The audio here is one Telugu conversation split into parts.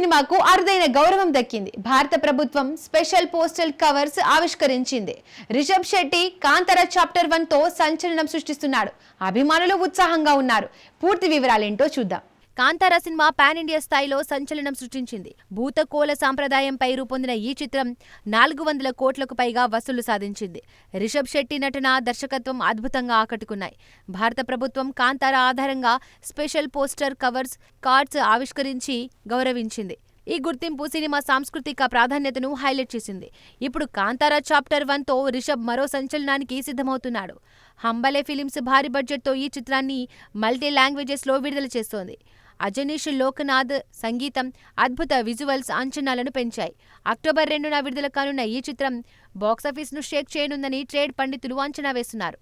సినిమాకు అరుదైన గౌరవం దక్కింది. భారత ప్రభుత్వం స్పెషల్ పోస్టల్ కవర్స్ ఆవిష్కరించింది. రిషబ్ శెట్టి కాంతారా చాప్టర్ 1 తో సంచలనం సృష్టిస్తున్నాడు. అభిమానులు ఉత్సాహంగా ఉన్నారు. పూర్తి వివరాలేంటో చూద్దాం. కాంతారా సినిమా పాన్ ఇండియా స్థాయిలో సంచలనం సృష్టించింది. భూతకోల సాంప్రదాయంపై రూపొందిన ఈ చిత్రం 400 కోట్లకు పైగా వసూలు సాధించింది. రిషబ్ శెట్టి నటన, దర్శకత్వం అద్భుతంగా ఆకట్టుకున్నాయి. భారత ప్రభుత్వం కాంతారా ఆధారంగా స్పెషల్ పోస్టర్ కవర్స్ కార్డ్స్ ఆవిష్కరించి గౌరవించింది. ఈ గుర్తింపు సినిమా సాంస్కృతిక ప్రాధాన్యతను హైలైట్ చేసింది. ఇప్పుడు కాంతారా చాప్టర్ 1 తో రిషబ్ మరో సంచలనానికి సిద్ధమవుతున్నాడు. హంబలే ఫిలిమ్స్ భారీ బడ్జెట్తో ఈ చిత్రాన్ని మల్టీ లాంగ్వేజెస్లో విడుదల చేస్తోంది. అజనీష్ లోకనాథ్ సంగీతం, అద్భుత విజువల్స్ అంచనాలను పెంచాయి. అక్టోబర్ 2న విడుదల కానున్న ఈ చిత్రం బాక్సాఫీస్ను షేక్ చేయనుందని ట్రేడ్ పండితులు అంచనా వేస్తున్నారు.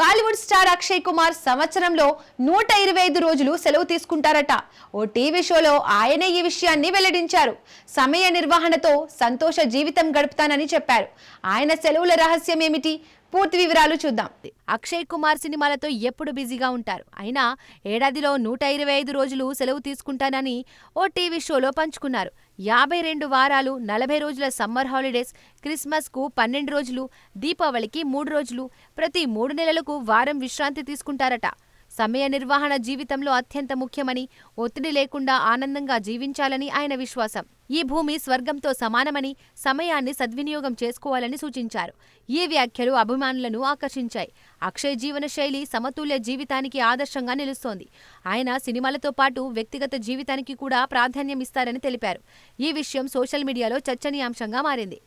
బాలీవుడ్ స్టార్ అక్షయ్ కుమార్ సంవత్సరంలో 125 రోజులు సెలవు తీసుకుంటారట. ఓ టీవీ షోలో ఆయనే ఈ విషయాన్ని వెల్లడించారు. సమయ నిర్వహణతో సంతోష జీవితం గడుపుతానని చెప్పారు. ఆయన సెలవుల రహస్యం ఏమిటి? పూర్తి వివరాలు చూద్దాం. అక్షయ్ కుమార్ సినిమాలతో ఎప్పుడు బిజీగా ఉంటారు. అయినా ఏడాదిలో 125 రోజులు సెలవు తీసుకుంటానని ఓ టీవీ షోలో పంచుకున్నారు. 52 వారాలు, 40 రోజుల సమ్మర్ హాలిడేస్, క్రిస్మస్కు 12 రోజులు, దీపావళికి 3 రోజులు, ప్రతి 3 నెలలకు వారం విశ్రాంతి తీసుకుంటారట. సమయ నిర్వహణ జీవితంలో అత్యంత ముఖ్యమని, ఒత్తిడి లేకుండా ఆనందంగా జీవించాలని ఆయన విశ్వాసం. ఈ భూమి స్వర్గంతో సమానమని, సమయాన్ని సద్వినియోగం చేసుకోవాలని సూచించారు. ఈ వ్యాఖ్యలు అభిమానులను ఆకర్షించాయి. అక్షయ్ జీవన శైలి సమతుల్య జీవితానికి ఆదర్శంగా నిలుస్తోంది. ఆయన సినిమాలతో పాటు వ్యక్తిగత జీవితానికి కూడా ప్రాధాన్యం ఇస్తారని తెలిపారు. ఈ విషయం సోషల్ మీడియాలో చర్చనీయాంశంగా మారింది.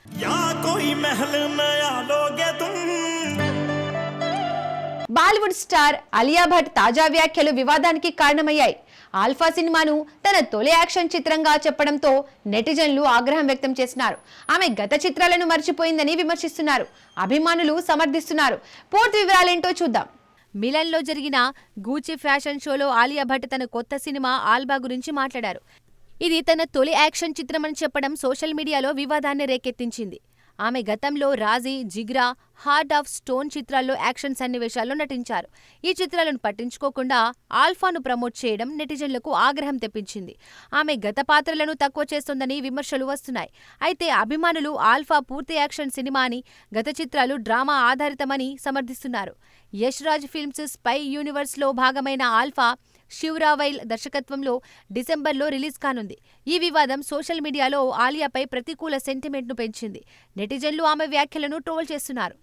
బాలీవుడ్ స్టార్ అలియా భట్ తాజా వ్యాఖ్యలు వివాదానికి కారణమయ్యాయి. ఆల్ఫా సినిమాను తన తొలి యాక్షన్ చిత్రంగా చెప్పడంతో నెటిజన్లు ఆగ్రహం వ్యక్తం చేస్తున్నారు. ఆమె గత చిత్రాలను మర్చిపోయిందని విమర్శిస్తున్నారు. అభిమానులు సమర్థిస్తున్నారు. పూర్తి వివరాలేంటో చూద్దాం. మిలన్లో జరిగిన గూచి ఫ్యాషన్ షోలో ఆలియా భట్ తన కొత్త సినిమా ఆల్బా గురించి మాట్లాడారు. ఇది తన తొలి యాక్షన్ చిత్రమని చెప్పడం సోషల్ మీడియాలో వివాదాన్ని రేకెత్తించింది. ఆమె గతంలో రాజీ, జిగ్రా, హార్ట్ ఆఫ్ స్టోన్ చిత్రాల్లో యాక్షన్ సన్నివేశాల్లో నటించారు. ఈ చిత్రాలను పట్టించుకోకుండా ఆల్ఫాను ప్రమోట్ చేయడం నెటిజన్లకు ఆగ్రహం తెప్పించింది. ఆమె గత పాత్రలను తక్కువ చేస్తోందని విమర్శలు వస్తున్నాయి. అయితే అభిమానులు ఆల్ఫా పూర్తి యాక్షన్ సినిమా అని, గత చిత్రాలు డ్రామా ఆధారితమని సమర్థిస్తున్నారు. యష్ రాజ్ ఫిల్మ్స్ స్పై యూనివర్స్లో భాగమైన ఆల్ఫా శివరావైల్ దర్శకత్వంలో డిసెంబర్లో రిలీజ్ కానుంది. ఈ వివాదం సోషల్ మీడియాలో ఆలియాపై ప్రతికూల సెంటిమెంట్ను పెంచింది. నెటిజన్లు ఆమె వ్యాఖ్యలను ట్రోల్ చేస్తున్నారు.